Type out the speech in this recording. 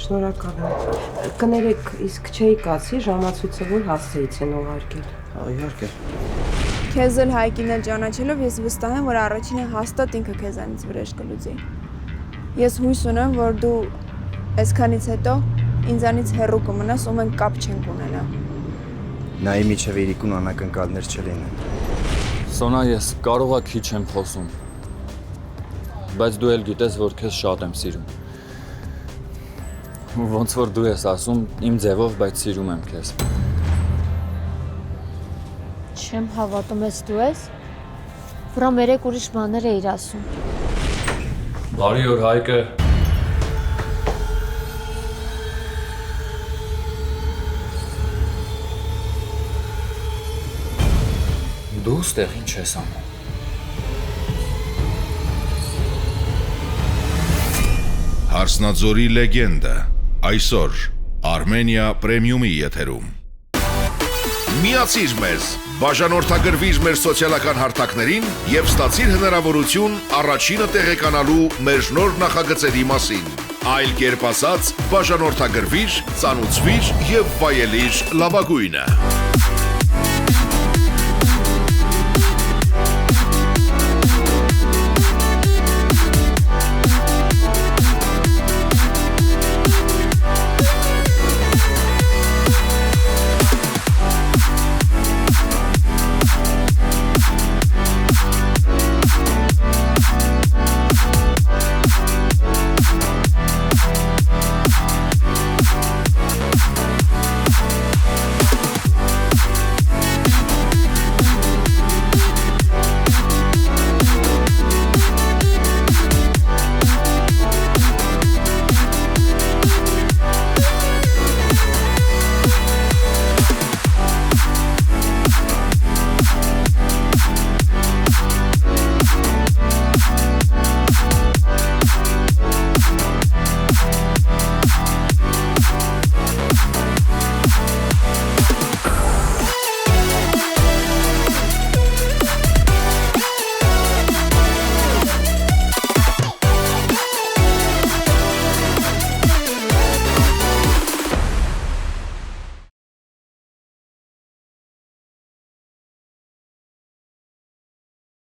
Շնորհակալ եմ։ Կներեք, իսկ չէի կացի ժամացույցը որ հասցեից են ուղարկել։ Իհարկե։ Քեզ էլ Հայկին էլ ճանաչելով ես վստահ եմ, որ առաջինը հաստատ ինքը քեզանից վրեժ կլուծի։ Ես հույս ունեմ, որ դու այսքանից հետո ինձանից հեռու կմնաս ու մենք կապ չենք ունենա։ Նայի միջև իրիկուն անակնկալներ չլինեն։ Սոնա, ես կարողա քիչ եմ խոսում, բայց դու էլ գիտես, որ քեզ շատ եմ սիրում։ Ոնց որ դու ես ասում, իմ ձևով, բայց սիրում եմ քեզ։ Չեմ հավատում ես դու ես, վրա մերեք ուրիշ բաներ էիր ասում։ Բարի օր, Հայկը։ Դու ստեղ ինչ ես անում։ Հարսնաձորի լեգենդը այսօր Armenia Premium-ի եթերում։ Միացիր մեզ, բաժանորդագրվիր մեր սոցիալական հարթակներին եւ ստացիր հնարավորություն առաջինը տեղեկանալու մեր նոր նախագծերի մասին։ Այլ կերպ ասած, բաժանորդագրվիր, ծանուցվիր եւ վայելիր լավագույնը։